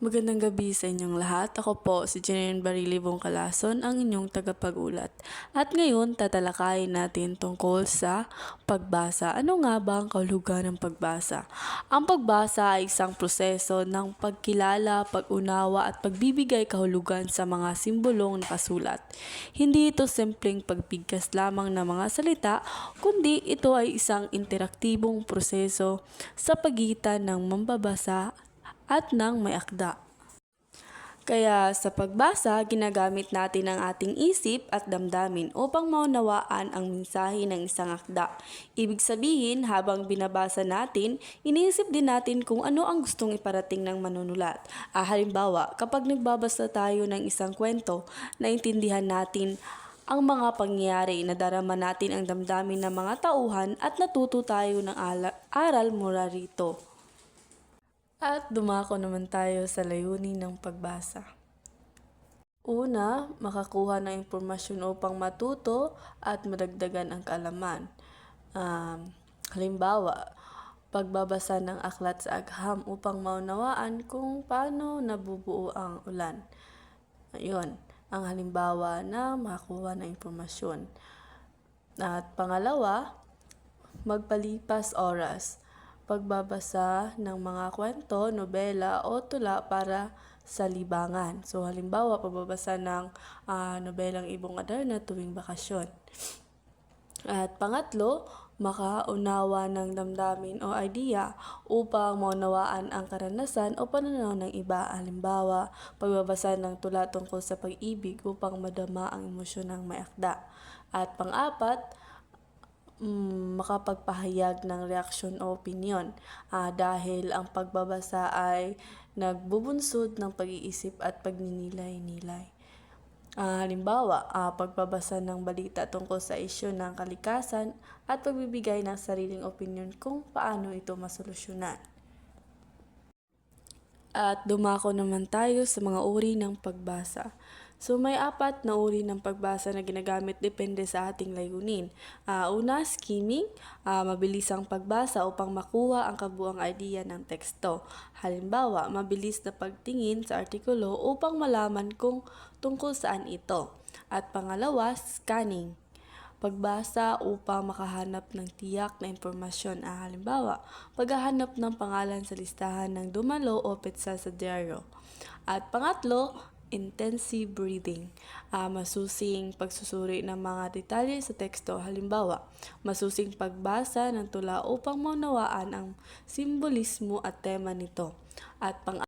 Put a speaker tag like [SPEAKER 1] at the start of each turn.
[SPEAKER 1] Magandang gabi sa inyong lahat. Ako po si Janine Barili Bongkalason, ang inyong tagapag-ulat. At ngayon, tatalakayin natin tungkol sa pagbasa. Ano nga ba ang kahulugan ng pagbasa? Ang pagbasa ay isang proseso ng pagkilala, pag-unawa at pagbibigay kahulugan sa mga simbolong nakasulat. Hindi ito simpleng pagbigkas lamang ng mga salita, kundi ito ay isang interaktibong proseso sa pagitan ng mambabasa at ng may akda. Kaya sa pagbasa, ginagamit natin ang ating isip at damdamin upang maunawaan ang mensahe ng isang akda. Ibig sabihin, habang binabasa natin, iniisip din natin kung ano ang gustong iparating ng manunulat. Halimbawa, kapag nagbabasa tayo ng isang kwento, naintindihan natin ang mga pangyayari, nadarama natin ang damdamin ng mga tauhan at natuto tayo ng aral mula rito. At dumako naman tayo sa layunin ng pagbasa. Una, makakuha ng impormasyon upang matuto at madagdagan ang kaalaman. Halimbawa, pagbabasa ng aklat sa agham upang maunawaan kung paano nabubuo ang ulan. Ayun, ang halimbawa na makakuha ng impormasyon. At pangalawa, magpalipas oras. Pagbabasa ng mga kwento, nobela o tula para sa libangan. So halimbawa, pagbabasa ng nobelang Ibong Adarna tuwing bakasyon. At pangatlo, makaunawa ng damdamin o idea upang maunawaan ang karanasan o pananaw ng iba. Halimbawa, pagbabasa ng tula tungkol sa pag-ibig upang madama ang emosyon ng may akda. At pang-apat, makapagpahayag ng reaksyon o opinyon dahil ang pagbabasa ay nagbubunsod ng pag-iisip at pagninilay-nilay. Halimbawa, pagbabasa ng balita tungkol sa isyu ng kalikasan at pagbibigay ng sariling opinyon kung paano ito masolusyonan. At dumako naman tayo sa mga uri ng pagbasa. So may 4 na uri ng pagbasa na ginagamit depende sa ating layunin. Una, skimming, mabilis ang pagbasa upang makuha ang kabuang idea ng teksto. Halimbawa, mabilis na pagtingin sa artikulo upang malaman kung tungkol saan ito. At pangalawa, scanning, pagbasa upang makahanap ng tiyak na impormasyon. Halimbawa, paghahanap ng pangalan sa listahan ng dumalo o petsa sa dyaryo. At pangatlo, intensive reading, masusing pagsusuri ng mga detalye sa teksto. Halimbawa, masusing pagbasa ng tula upang maunawaan ang simbolismo at tema nito. At